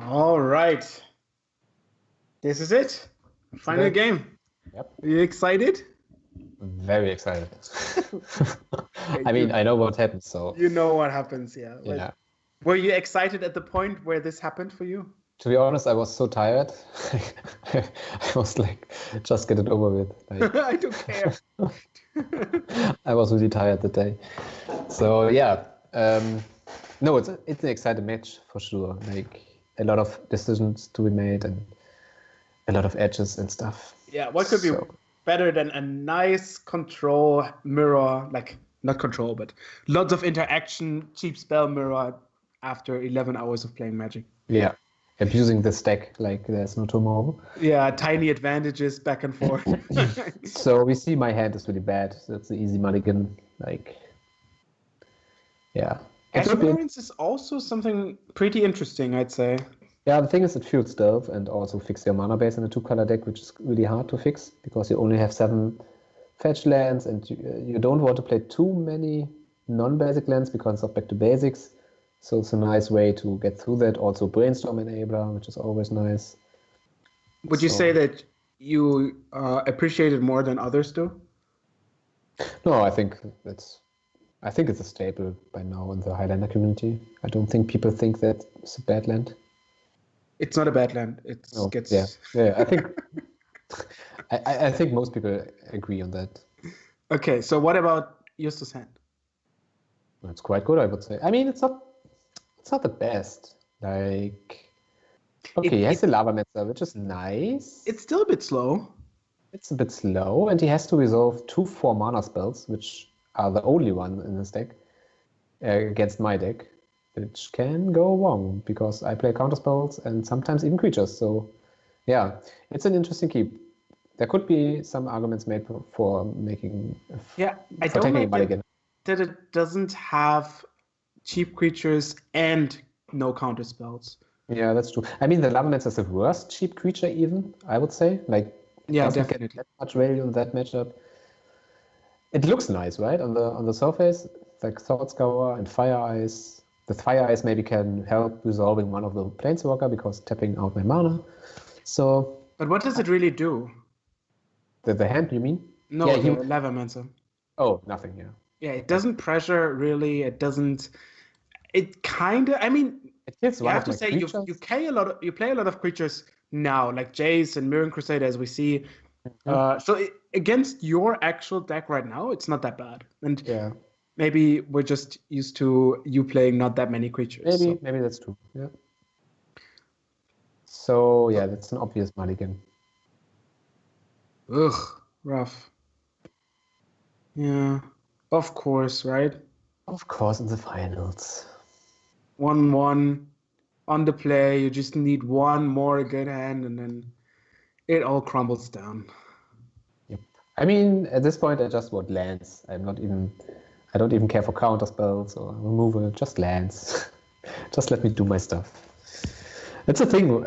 All right. This is it. Final game. Yep. Are you excited? Very excited. Okay, I mean, I know what happens, so you know what happens, yeah. But yeah. were you excited at the point where this happened for you? To be honest, I was so tired. I was like, just get it over with. Like, I don't care. I was really tired that day. So yeah, no, it's an exciting match for sure. Like a lot of decisions to be made and a lot of edges and stuff. Yeah, what could be better than a nice control mirror, like not control, but lots of interaction, cheap spell mirror after 11 hours of playing Magic. Yeah, abusing the stack like there's no tomorrow. Yeah, tiny advantages back and forth. So we see my hand is really bad. That's the easy mulligan. Like, yeah. Ash Barrens is also something pretty interesting, I'd say. Yeah, the thing is it fuels stealth and also fix your mana base in a 2-color deck, which is really hard to fix because you only have 7 fetch lands and you don't want to play too many non-basic lands because of back to basics. So it's a nice way to get through that. Also brainstorm enabler, which is always nice. Would you say that you appreciate it more than others do? No, I think it's a staple by now in the Highlander community. I don't think people think that it's a bad land. It's not a bad land. Yeah. I think I think most people agree on that. Okay, so what about Justus' hand? It's quite good, I would say. I mean, it's not the best. Like, okay, he has the Lava Metzger, which is nice. It's still a bit slow. It's a bit slow, and he has to resolve 2 4-mana spells, which are the only one in his deck against my deck, which can go wrong because I play counter spells and sometimes even creatures. So, yeah, it's an interesting keep. There could be some arguments made for making. Yeah, I don't like that it doesn't have cheap creatures and no counter spells. Yeah, that's true. I mean, the Lavamancer is the worst cheap creature, even I would say. Like, yeah, definitely. Get that much value in that matchup. It looks nice, right? On the surface, like Thought Scour and Fire Eyes. The Fire Eyes maybe can help resolving one of the Planeswalker because tapping out my mana. So. But what does it really do? The hand, you mean? No, yeah, the Lavamancer. Oh, nothing. Yeah. Yeah, it doesn't pressure really. It doesn't. It kind of. I mean, you have to say you play a lot of creatures now, like Jace and Mirran Crusader, as we see. So against your actual deck right now, it's not that bad. And maybe we're just used to you playing not that many creatures. Maybe that's true. Yeah. So yeah, that's an obvious mulligan. Ugh, rough. Yeah, of course, right? Of course, in the finals. 1-1 on the play. You just need one more good hand, and then it all crumbles down. Yep. I mean, at this point, I just want lands. I don't even care for counter spells or removal. Just lands. Just let me do my stuff. That's the thing.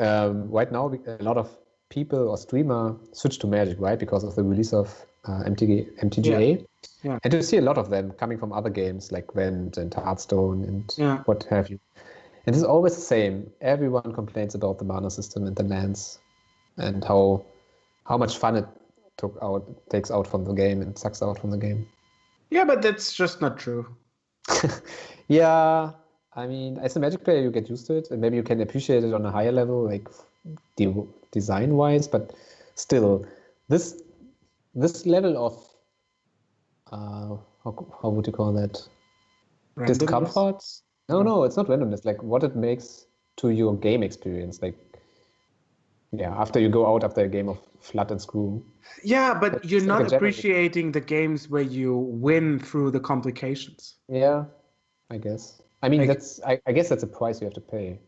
Right now, a lot of people or streamer switch to Magic, right? Because of the release of MTGA. Yeah. And you see a lot of them coming from other games like Vent and Hearthstone and what have you. And it's always the same. Everyone complains about the mana system and the lands and how much fun it takes out from the game and sucks out from the game. Yeah, but that's just not true. Yeah, I mean, as a Magic player, you get used to it, and maybe you can appreciate it on a higher level, like design-wise. But still, this level of how would you call that? Randomness? Discomfort? No, it's not randomness. Like what it makes to your game experience. Like, yeah, after you go out after a game of Flood and Screw. Yeah, but you're not appreciating the games where you win through the complications. Yeah, I guess. I mean, I guess that's a price you have to pay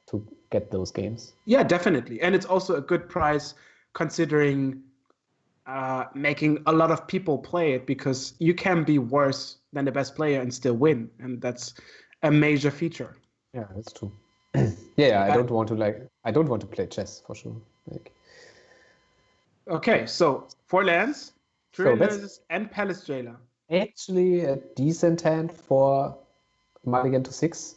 to get those games. Yeah, definitely. And it's also a good price considering making a lot of people play it, because you can be worse than the best player and still win. And that's a major feature. Yeah, that's true. Yeah, I don't want to play chess for sure. Like. Okay, so 4 lands, Thrillers and Palace Jailer. Actually, a decent hand for mulligan to 6.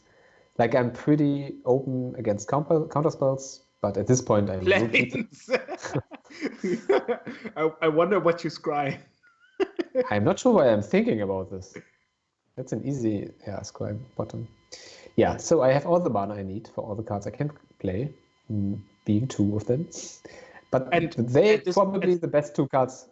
Like I'm pretty open against counter spells, but at this point I will keep I wonder what you scry. I'm not sure why I'm thinking about this. That's an easy scry bottom. Yeah, so I have all the mana I need for all the cards I can play, being 2 of them. But they're probably the best 2 cards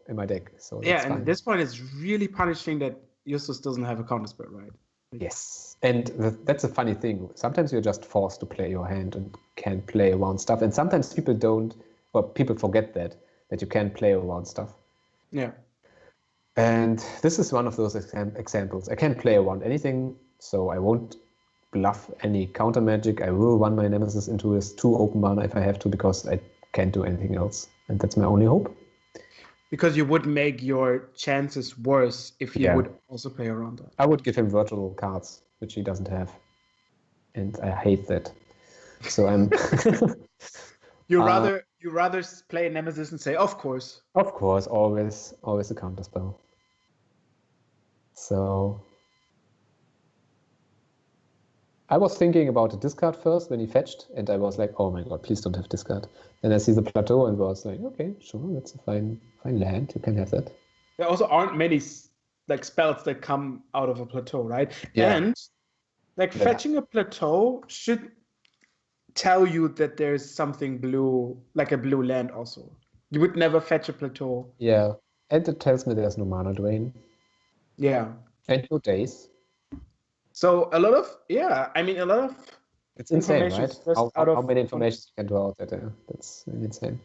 in my deck. So that's fine. And this point is really punishing that Justus doesn't have a counterspell, right? Yes, and that's a funny thing. Sometimes you're just forced to play your hand and can play around stuff, and sometimes people don't, or people forget that you can play around stuff. Yeah. And this is one of those examples. I can't play around anything, so I won't bluff any counter magic. I will run my Nemesis into his 2 open mana if I have to, because I can't do anything else, and that's my only hope. Because you would make your chances worse if you would also play around that. I would give him virtual cards, which he doesn't have, and I hate that. So I'm. You rather play Nemesis and say, of course. Of course, always a counterspell. So I was thinking about a discard first when he fetched, and I was like, oh my god, please don't have discard. Then I see the plateau and was like, okay, sure, that's a fine land. You can have that. There also aren't many spells that come out of a plateau, right? Yeah. And fetching a plateau should tell you that there's something blue, like a blue land also. You would never fetch a plateau. Yeah, and it tells me there's no mana drain. Yeah. And no days. So a lot of it's insane, right? How many information you can draw out there. That's really insane.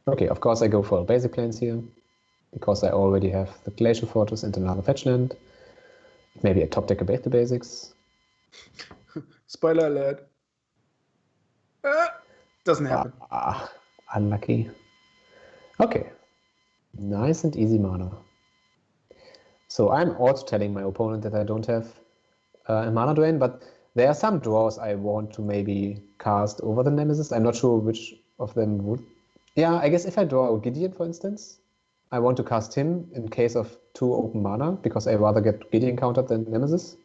Okay, of course I go for basic lands here, because I already have the Glacial Fortress and another fetch land. Maybe I top deck a bit the basics. Spoiler alert. Doesn't happen. Unlucky. Okay. Nice and easy mana. So I'm also telling my opponent that I don't have a mana drain, but there are some draws I want to maybe cast over the Nemesis. I'm not sure which of them would. Yeah, I guess if I draw a Gideon, for instance, I want to cast him in case of 2 open mana, because I rather get Gideon countered than Nemesis.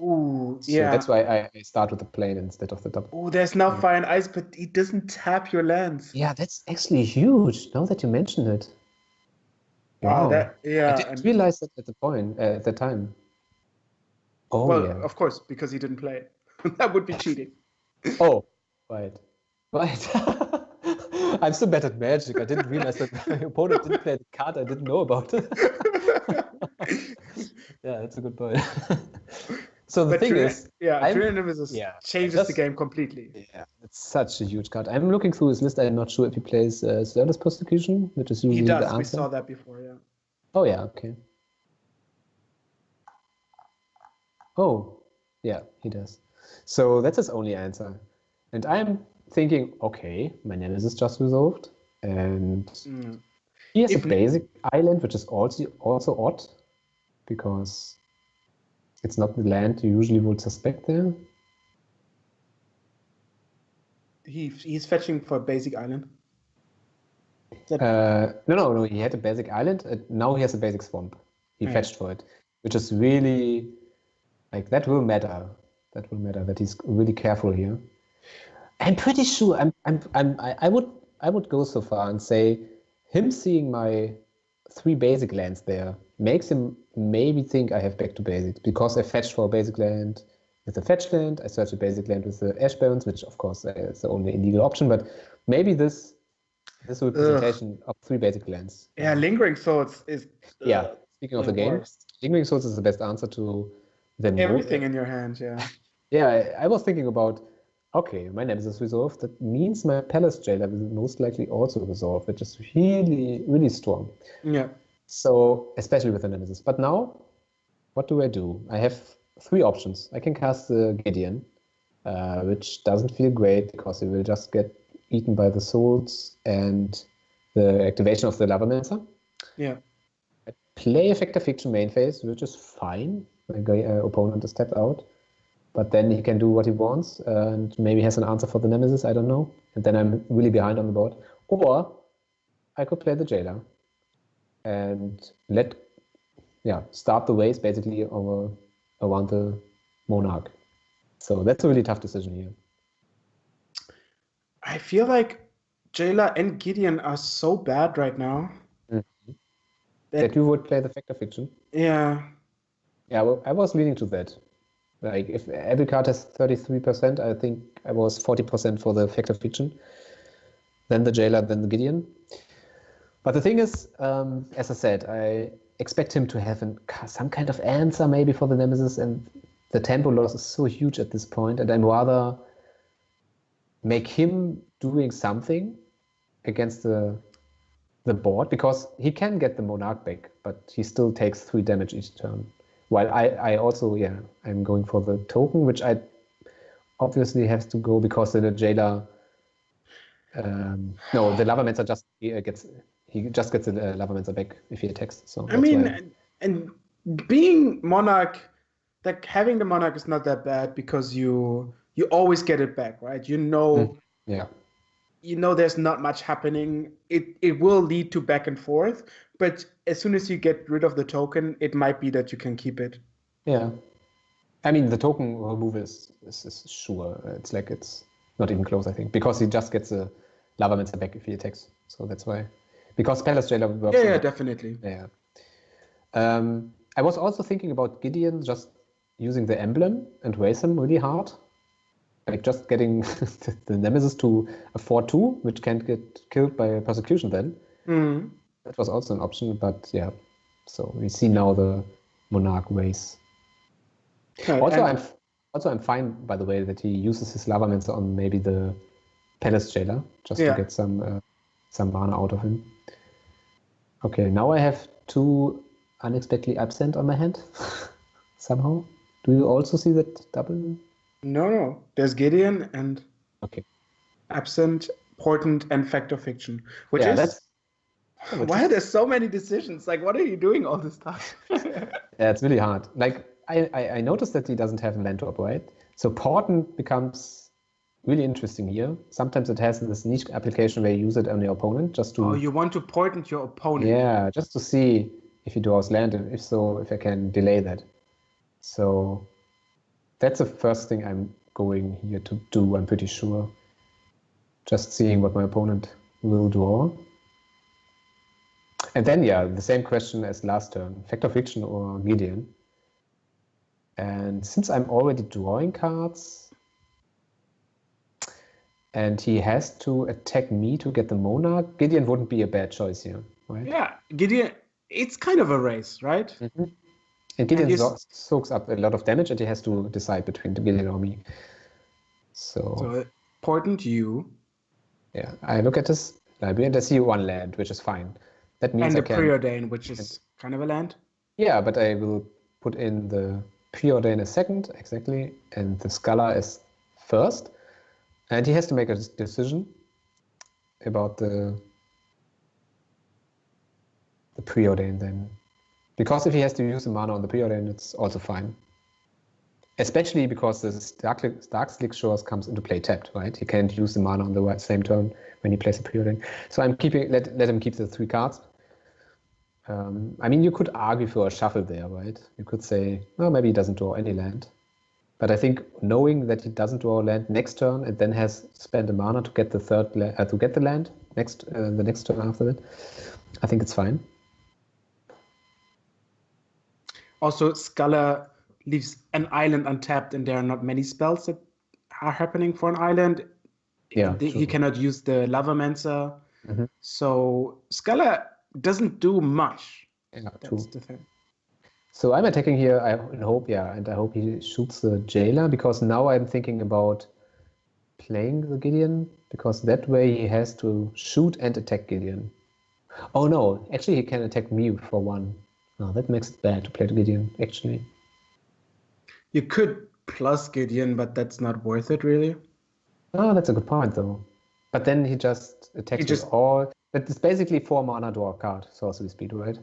Ooh, so that's why I start with the plane instead of the double. Oh, there's now Fire and Ice, but he doesn't tap your lands. Yeah, that's actually huge, now that you mention it. Wow. I didn't realize that at the time. Oh, well, of course, because he didn't play it. That would be cheating. Oh, right. I'm so bad at Magic. I didn't realize that my opponent didn't play the card I didn't know about. Yeah, that's a good point. So the thing is, Trillion Nemesis changes the game completely. Yeah, it's such a huge card. I'm looking through his list. I'm not sure if he plays Service Persecution, which is usually the answer. We saw that before, yeah. Oh yeah, okay. Oh, yeah, he does. So that's his only answer. And I'm thinking, okay, my Nemesis just resolved, and he has a basic island, which is also odd, because it's not the land you usually would suspect there. He's fetching for a basic island. No. He had a basic island. Now he has a basic swamp. He fetched for it, which is really that will matter. That will matter. That he's really careful here. I'm pretty sure. I would go so far and say him seeing my 3 basic lands there makes him maybe think I have back to basics, because I fetched for a basic land with a fetch land. I searched a basic land with the Ash Barrens, which of course is the only illegal option. But maybe this representation of 3 basic lands. Yeah, Lingering Swords is. Speaking of the game, Lingering Swords is the best answer to them. Everything in your hand, yeah. Yeah, I was thinking about, okay, my Nemesis resolved. That means my Palace Jailer will most likely also resolve, which is really, really strong. Yeah. So, especially with the Nemesis. But now, what do? I have 3 options. I can cast the Gideon, which doesn't feel great, because he will just get eaten by the souls and the activation of the Lavamancer. Yeah. I play Effector Fiction main phase, which is fine. My opponent is tapped out. But then he can do what he wants, and maybe has an answer for the Nemesis, I don't know. And then I'm really behind on the board. Or I could play the Jailer and start the waste basically over around the Monarch. So that's a really tough decision here. I feel like Jayla and Gideon are so bad right now. Mm-hmm. That you would play the Fact or Fiction? Yeah. Yeah, well, I was leaning to that. Like, if every card has 33%, I think I was 40% for the Fact or Fiction. Then the Jailer, then the Gideon. But the thing is, as I said, I expect him to have some kind of answer maybe for the Nemesis, and the tempo loss is so huge at this point, and I'd rather make him doing something against the board, because he can get the Monarch back, but he still takes 3 damage each turn. While I also, I'm going for the token, which I obviously have to go because the Jailer, no, the Lavamancer just gets the Lavamancer back if he attacks. So I mean, and being Monarch, like having the Monarch is not that bad because you always get it back, right? You know, there's not much happening. It will lead to back and forth, but as soon as you get rid of the token, it might be that you can keep it. Yeah. I mean, the token removal is sure. It's like it's not even close, I think, because he just gets a Lavamancer back if he attacks. So that's why. Because Palace Jailer works. Yeah, definitely. Yeah. I was also thinking about Gideon just using the emblem and raise him really hard. Like just getting the Nemesis to a 4/2, which can't get killed by persecution then. Mm-hmm. That was also an option, but yeah. So we see now the Monarch raise. Also, I'm fine, by the way, that he uses his Lavamancer on maybe the Palace Jailer, just to get some mana out of him. Okay, now I have 2 unexpectedly absent on my hand, somehow. Do you also see that double? No. There's Gideon and absent, important, and Fact or Fiction, which is... Why are there so many decisions? Like, what are you doing all this time? Yeah, it's really hard. Like, I noticed that he doesn't have a land to operate. So Portent becomes really interesting here. Sometimes it has this niche application where you use it on your opponent just to... Oh, you want to Portent your opponent? Yeah, just to see if he draws land, and if so, if I can delay that. So that's the first thing I'm going here to do, I'm pretty sure. Just seeing what my opponent will draw. And then, the same question as last turn, Fact or Fiction or Gideon. And since I'm already drawing cards, and he has to attack me to get the Monarch, Gideon wouldn't be a bad choice here, right? Yeah, Gideon, it's kind of a race, right? Mm-hmm. And Gideon soaks up a lot of damage, and he has to decide between Gideon or me. So important you. Yeah, I look at this library and I see 1 land, which is fine. That means and the Preordain, which is kind of a land. Yeah, but I will put in the Preordain as second, exactly, and the Scholar as first. And he has to make a decision about the Preordain then. Because if he has to use the mana on the Preordain, it's also fine. Especially because the Darkslick Shores comes into play tapped, right? He can't use the mana on the same turn when he plays a Preordain. So I'm let him keep the 3 cards. I mean, you could argue for a shuffle there, right? You could say, well, maybe he doesn't draw any land. But I think knowing that he doesn't draw a land next turn and then has spent a mana to get the the land the next turn after that, I think it's fine. Also, Scholar leaves an island untapped, and there are not many spells that are happening for an island. Yeah, he cannot use the Lavamancer. Mm-hmm. So Scholar doesn't do much. Yeah, that's the thing. So I'm attacking here, I hope he shoots the Jailer, because now I'm thinking about playing the Gideon, because that way he has to shoot and attack Gideon. Oh no, actually he can attack me for 1. No, that makes it bad to play the Gideon, actually. You could plus Gideon, but that's not worth it, really. Oh, that's a good point, though. But then he just attacks with all... That is basically 4 mana draw a card, sorcery speed, right?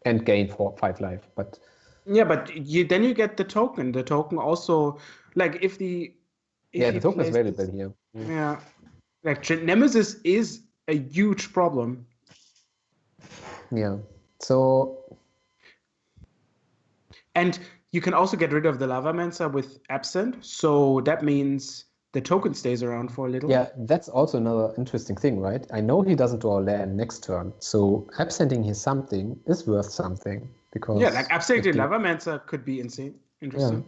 And gain 5 life, but... Yeah, but then you get the token. The token also... Like, if the token is available here. Yeah. Like, Nemesis is a huge problem. Yeah. So... And You can also get rid of the Lavamancer with Absent, so that means the token stays around for a little. Yeah, that's also another interesting thing, right? I know he doesn't draw land next turn, so absenting his something is worth something because like absenting Lavamancer could be interesting.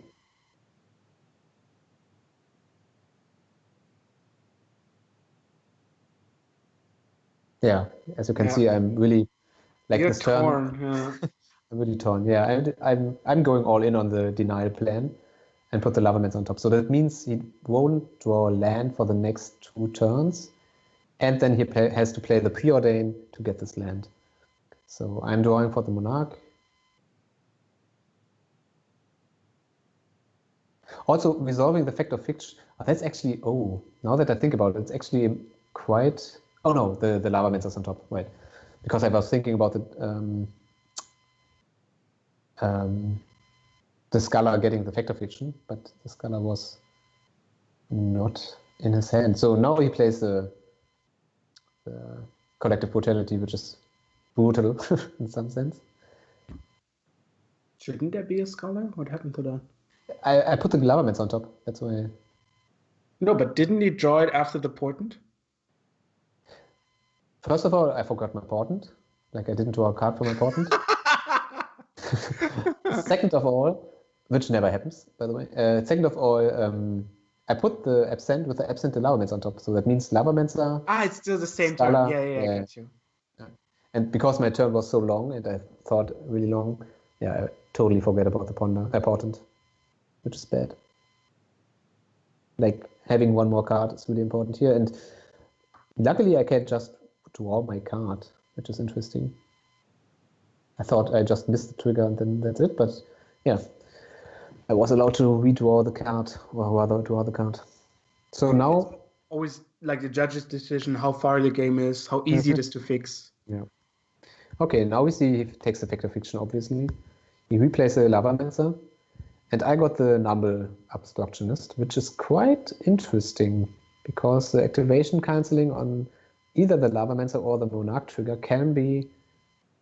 Yeah, as you can see, I'm really like You're this torn. turn. I'm really torn. Yeah, I'm going all in on the denial plan and put the Lavamancer on top. So that means he won't draw land for the next 2 turns, and then he has to play the Preordain to get this land. So I'm drawing for the Monarch. Also, resolving the Fact of Fiction. That's actually, now that I think about it, it's actually quite. Oh no, the Lavamancer's on top, right? Because I was thinking about the Scholar getting the Fact of Fiction, but the Scholar was not in his hand. So now he plays the Collective Brutality, which is brutal in some sense. Shouldn't there be a Scholar? What happened to that? I put the Lavamancer on top. That's why. No, but didn't he draw it after the Portent? First of all, I forgot my Portent. Like I didn't draw a card for my Portent. Second of all, which never happens, by the way. Second of all, I put the Absent with the Absent and Lavamancer on top. So that means Lavamancer. It's still the same turn. Yeah, I get you. Yeah. And because my turn was so long and I thought really long, I totally forget about the Portent, which is bad. Like having one more card is really important here. And luckily I can just draw my card, which is interesting. I thought I just missed the trigger and then that's it, but yeah, I was allowed to redraw the card, or rather draw the card. So now... It's always like the judge's decision, how far the game is, how easy it is to fix. Yeah. Okay, now we see he takes the Fact of Fiction, obviously. He replays the Lavamancer, and I got the Numble Obstructionist, which is quite interesting, because the activation cancelling on either the Lavamancer or the Monarch trigger can be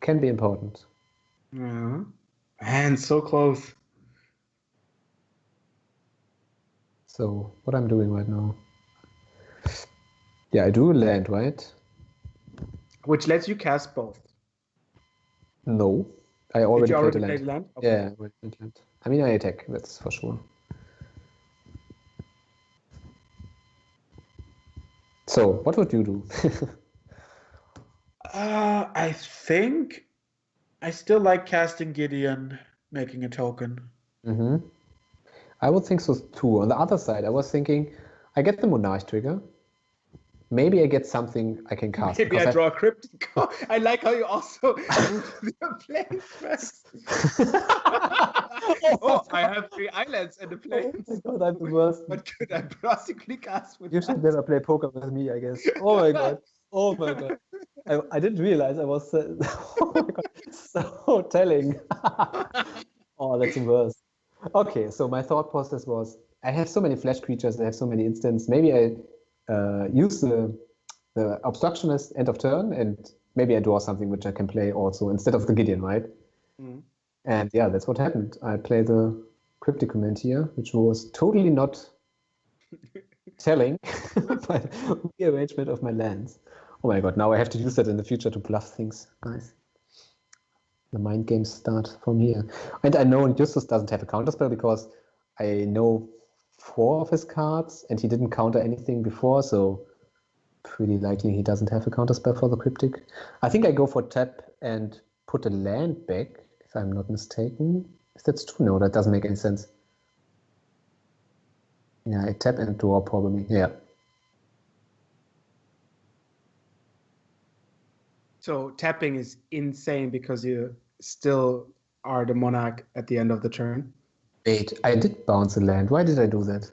important. Yeah. Man, so close. So, what I'm doing right now. Yeah, I do land, right? Which lets you cast both. No. I already played land? Okay. Yeah, I already played land. I mean, I attack, that's for sure. So, what would you do? I think I still like casting Gideon, making a token. Mm-hmm. I would think so too. On the other side, I was thinking, I get the Monarch trigger. Maybe I get something I can cast. Maybe I draw a Cryptic. I like how you also move your planes first. I have 3 islands and a plane. Oh my god, I'm the worst. What could I possibly cast with You should never play poker with me, I guess. Oh my god. Oh my god. I didn't realize I was oh my god, so telling. Oh, that's the worst. Okay, so my thought process was, I have so many flash creatures, I have so many instants, maybe I use the Obstructionist end of turn, and maybe I draw something which I can play also instead of the Gideon, right? Mm. And yeah, that's what happened. I played the Cryptic Command here, which was totally not telling my rearrangement of my lands. Oh my god, now I have to use that in the future to bluff things. Nice. The mind games start from here. And I know Justus doesn't have a counterspell because I know 4 of his cards and he didn't counter anything before, so pretty likely he doesn't have a counterspell for the Cryptic. I think I go for tap and put a land back, if I'm not mistaken. If that's true, no, that doesn't make any sense. Yeah, I tap and draw probably, yeah. So tapping is insane because you still are the Monarch at the end of the turn. Wait, I did bounce a land. Why did I do that?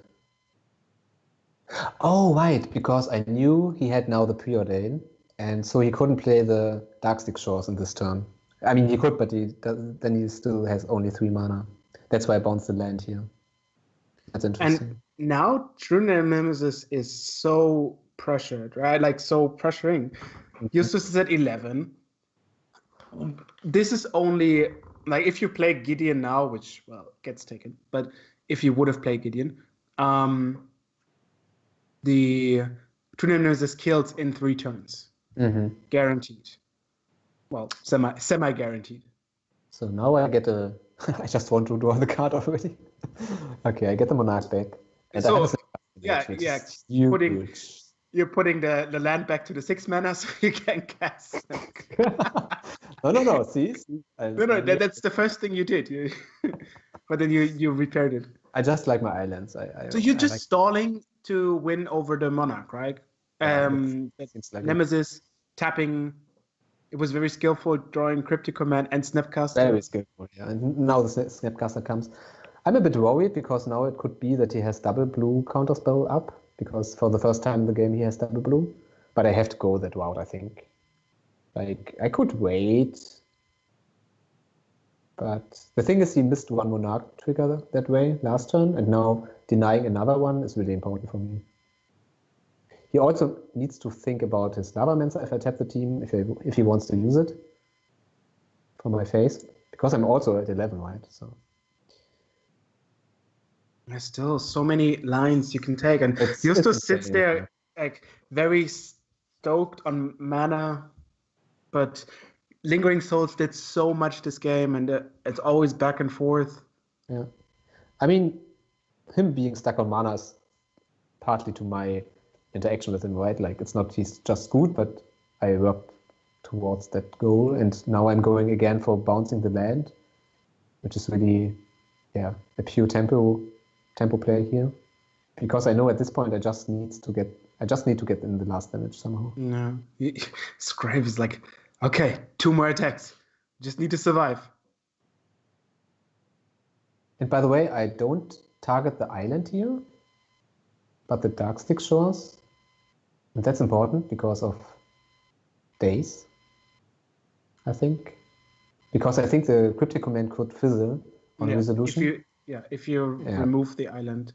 Oh, right, because I knew he had now the Preordain, and so he couldn't play the Darkstick Shores in this turn. I mean, he could, but then he still has only 3 mana. That's why I bounced the land here. That's interesting. And now True Nemesis is so pressured, right? Like, so pressuring. Justus is at 11. This is only like if you play Gideon now, which gets taken, but if you would have played Gideon, the Tunanos is killed in 3 turns, guaranteed. Well, semi guaranteed. So now I get a. I just want to draw the card already. Okay, I get the Monarch back. And so you're putting the land back to the 6 mana so you can cast. No. See? That's the first thing you did. But then you repaired it. I just like my islands. So you're just stalling to win over the Monarch, right? Like Nemesis tapping. It was very skillful drawing Cryptic Command and Snapcaster. Very skillful, yeah. And now the Snapcaster comes. I'm a bit worried because now it could be that he has double blue counterspell up, because for the first time in the game he has double blue. But I have to go that route, I think. Like, I could wait. But the thing is, he missed 1 Monarch trigger that way last turn, and now denying another one is really important for me. He also needs to think about his Lavamancer if I tap the team, if he wants to use it for my face, because I'm also at 11, right? So there's still so many lines you can take, and Justus sits there like very stoked on mana, but Lingering Souls did so much this game, and it's always back and forth. Yeah, I mean, him being stuck on mana is partly to my interaction with him, right? Like, it's not he's just good, but I work towards that goal, and now I'm going again for bouncing the land, which is really, a pure tempo play here, because I know at this point I just need to get in the last damage somehow. No, Scribe is like, okay, 2 more attacks, just need to survive. And by the way, I don't target the island here, but the Darkstick Shores. And that's important because of days, I think. Because I think the Cryptic Command could fizzle on resolution. If you remove the island.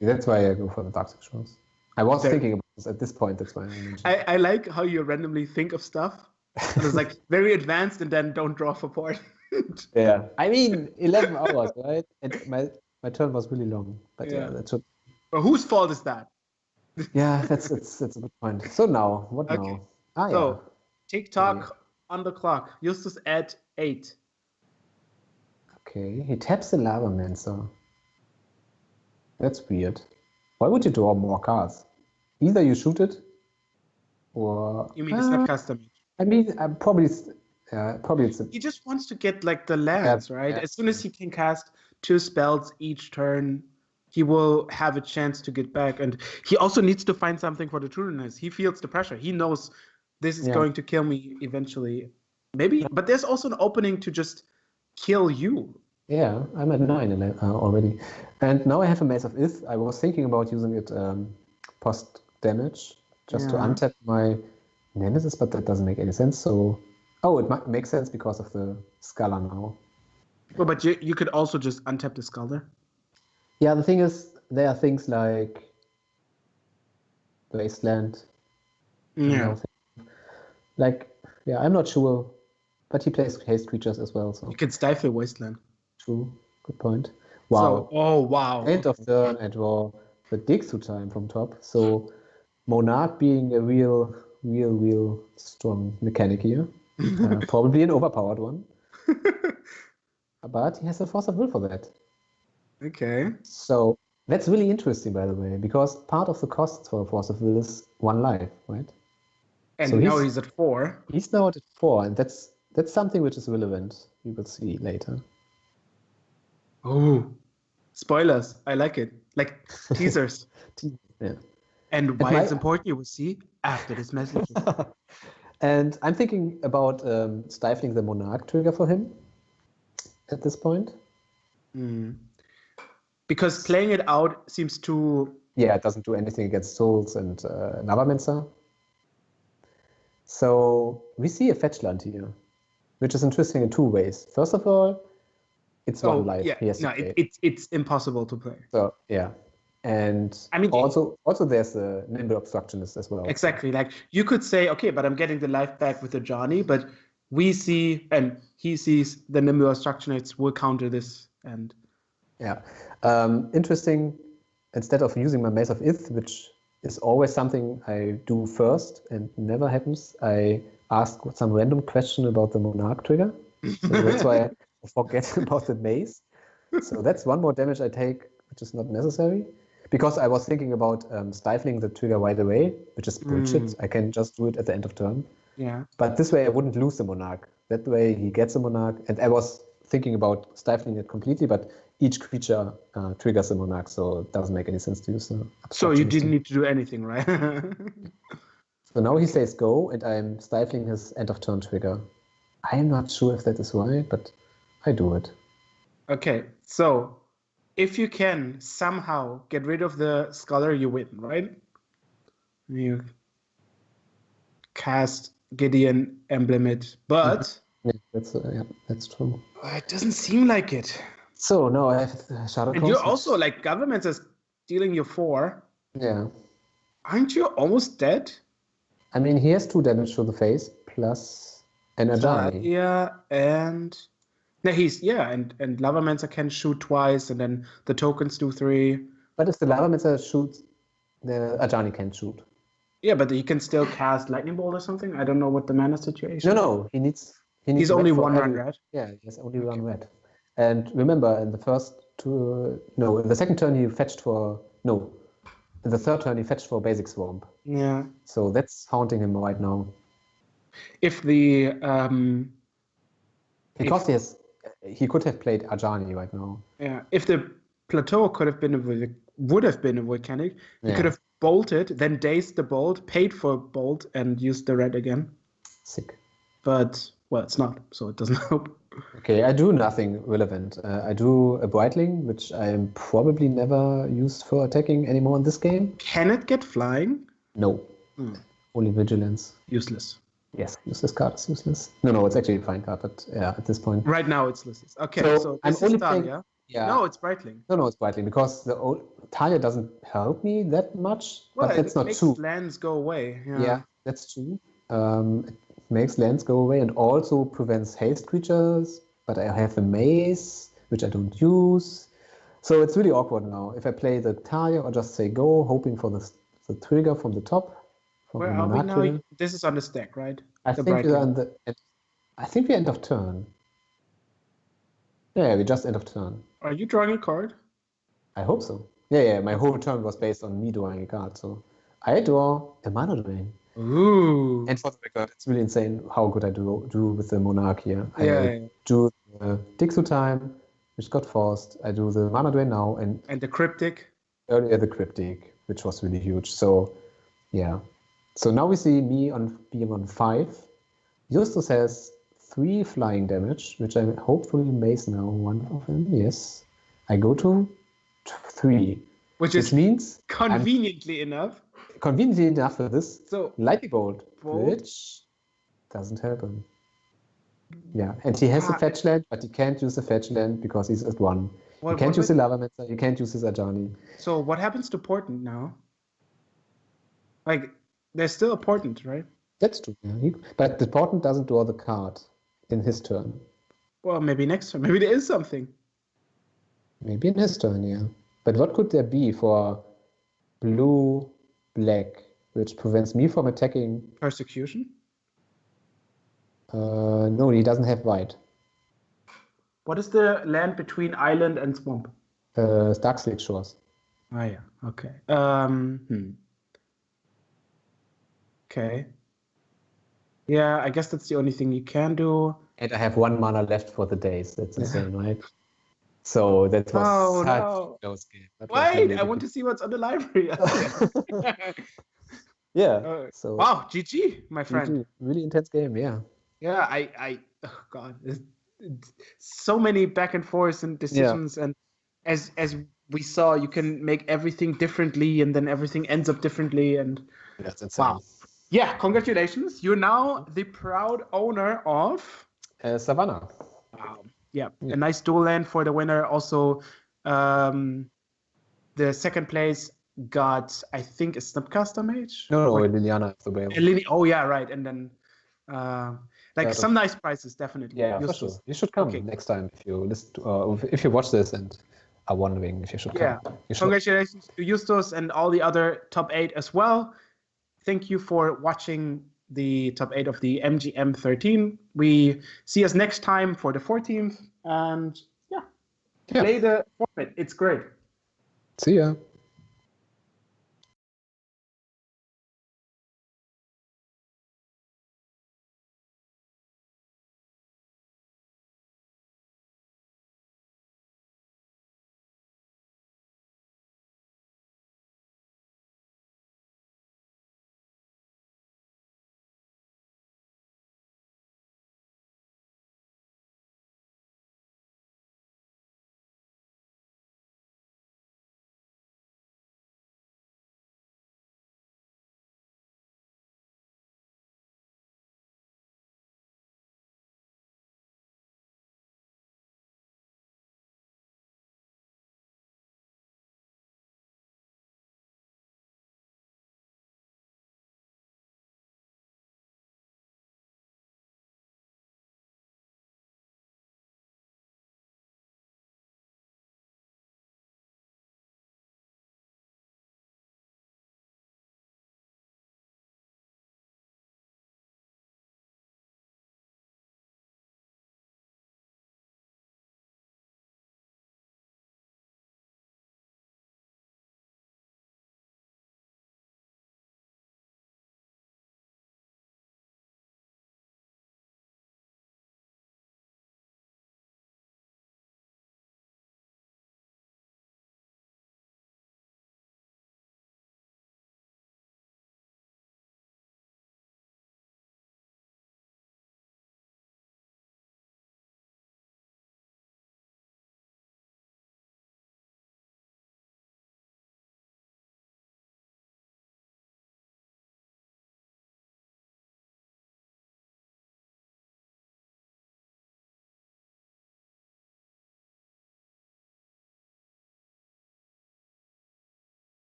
That's why I go for the Darkstick Shores. I was thinking about this at this point, that's why I mentioned it. I like how you randomly think of stuff. And it's like very advanced and then don't draw for point. Yeah. I mean, 11 hours, right? And my turn was really long. But that should... But whose fault is that? Yeah, that's a good point. So now, what now? TikTok on the clock. Justus at 8. Okay, he taps the Lavamancer. That's weird. Why would you draw more cards? Either you shoot it, or... You mean the Snapcaster? I mean, probably it's... He just wants to get, like, the lands, right? As soon as he can cast 2 spells each turn, he will have a chance to get back. And he also needs to find something for the Trudeness. He feels the pressure. He knows this is going to kill me eventually. Maybe, but there's also an opening to just kill you. Yeah, I'm at 9 already. And now I have a Maze of Ith. I was thinking about using it post damage, just to untap my Nemesis, but that doesn't make any sense. So, it makes sense because of the Scala now. Oh, but you could also just untap the Scala. Yeah, the thing is, there are things like Wasteland. Yeah. I'm not sure, but he plays haste creatures as well. So you could stifle Wasteland. True, good point. Wow. Wow. End of turn, I draw the Dixu time from top. So Monarch being a real strong mechanic here. Probably an overpowered one. But he has a force of will for that. Okay. So that's really interesting, by the way, because part of the cost for a force of will is 1 life, right? And so now he's at 4. He's now at 4, and that's something which is relevant. We will see later. Oh, spoilers! I like it. Like teasers. Yeah. And why it's important, you will see after this message. And I'm thinking about stifling the Monarch trigger for him at this point. Because playing it out seems too... Yeah, it doesn't do anything against Souls and Lavamancer. So we see a fetch land here, which is interesting in 2 ways. First of all, it's 1 life. Yeah. It's impossible to play. So, yeah. And I mean, also there's a Nimble Obstructionist as well. Exactly. Like, you could say, okay, but I'm getting the life back with the Johnny, but we see and he sees, the Nimble Obstructionists will counter this. And yeah, interesting. Instead of using my Maze of Ith, which is always something I do first and never happens, I ask some random question about the Monarch trigger. So that's why I forget about the maze. So that's one more damage I take, which is not necessary. Because I was thinking about stifling the trigger right away, which is bullshit. I can just do it at the end of turn. Yeah. But this way I wouldn't lose the Monarch. That way he gets a Monarch. And I was thinking about stifling it completely, but each creature triggers the Monarch, so it doesn't make any sense to use the So you didn't need to do anything, right? So now he says go, and I'm stifling his end of turn trigger. I'm not sure if that is right, but I do it. Okay, so if you can somehow get rid of the Scholar, you win, right? You cast Gideon, emblem it, but yeah, that's true. It doesn't seem like it. So now I have Shadow Cross. And you're also like governments is dealing you 4. Yeah. Aren't you almost dead? I mean, he has 2 damage to the face plus an Ajani. Yeah, and no, and Lavamancer can shoot twice, and then the tokens do 3. But if the Lavamancer shoots, the Ajani can shoot. Yeah, but he can still cast Lightning Bolt or something. I don't know what the mana situation. No, he needs. He's only 1 red. Yeah, he has only 1 red. And remember, in the second turn he fetched for in the third turn he fetched for Basic Swamp. Yeah. So that's haunting him right now. If the because he could have played Ajani right now. Yeah. If the plateau would have been a volcanic, he could have bolted, then dazed the bolt, paid for bolt, and used the red again. Sick. But well, it's not, so it doesn't help. Okay, I do nothing relevant. I do a Brightling, which I'm probably never used for attacking anymore in this game. Can it get flying? No. Only Vigilance. Useless. Yes, useless card is useless. No, it's actually a fine card, but yeah, at this point. Right now it's useless. Okay, so this is Talia. Yeah. No, it's Brightling. No, it's Brightling, because the old Talia doesn't help me that much, well, but that's not true. It makes lands go away. Yeah, that's true. It makes lands go away and also prevents haste creatures, but I have the maze, which I don't use. So it's really awkward now. If I play the Talia or just say go, hoping for the trigger from the top. Where are we now? This is on the stack, right? I think we're end of turn. Yeah, we just end of turn. Are you drawing a card? I hope so. Yeah, my whole turn was based on me drawing a card, so I draw a mana drain. Ooh. And for the record, it's really insane how good I do with the Monarch here. I do Dixu Time, which got forced. I do the mana drain now, and the Cryptic. Earlier the Cryptic, which was really huge. So yeah. So now we see me being on 5. Justus has 3 flying damage, which I hopefully maze now. 1 of them, yes. I go to 3, which means conveniently enough for this. So Lightning Bolt, which doesn't help him. Yeah, and he has a fetch land, but he can't use the fetch land because he's at 1. He can't use the Lavamancer, he can't use his Ajani. So what happens to Portent now? Like, they're still a Portent, right? That's true. Yeah. But the Portent doesn't draw the card in his turn. Well, maybe next turn. Maybe there is something. Maybe in his turn, yeah. But what could there be for blue-black, which prevents me from attacking? Persecution? No, he doesn't have white. What is the land between island and swamp? Darkslick Shores. Ah, yeah. Okay. Okay. Yeah, I guess that's the only thing you can do. And I have 1 mana left for the days. That's insane, right? So that was such a close game. Wait, I want to see what's on the library. Yeah. So wow, GG, my friend. GG. Really intense game, yeah. Yeah, oh God, so many back and forth and decisions, and as we saw, you can make everything differently, and then everything ends up differently, and that's insane. Wow. Yeah, congratulations. You're now the proud owner of Savannah. Wow. Yeah, a nice dual land for the winner. Also, the second place got, I think, a Snapcaster Mage. No, Liliana of the Whale. Oh yeah, right. And then Like some nice prizes, definitely. Yeah, for sure. You should come next time if you listen to, if you watch this and are wondering if you should come. Yeah. Congratulations to Justus and all the other top 8 as well. Thank you for watching the top 8 of the MGM 13. We see us next time for the 14th. And play the format. It's great. See ya.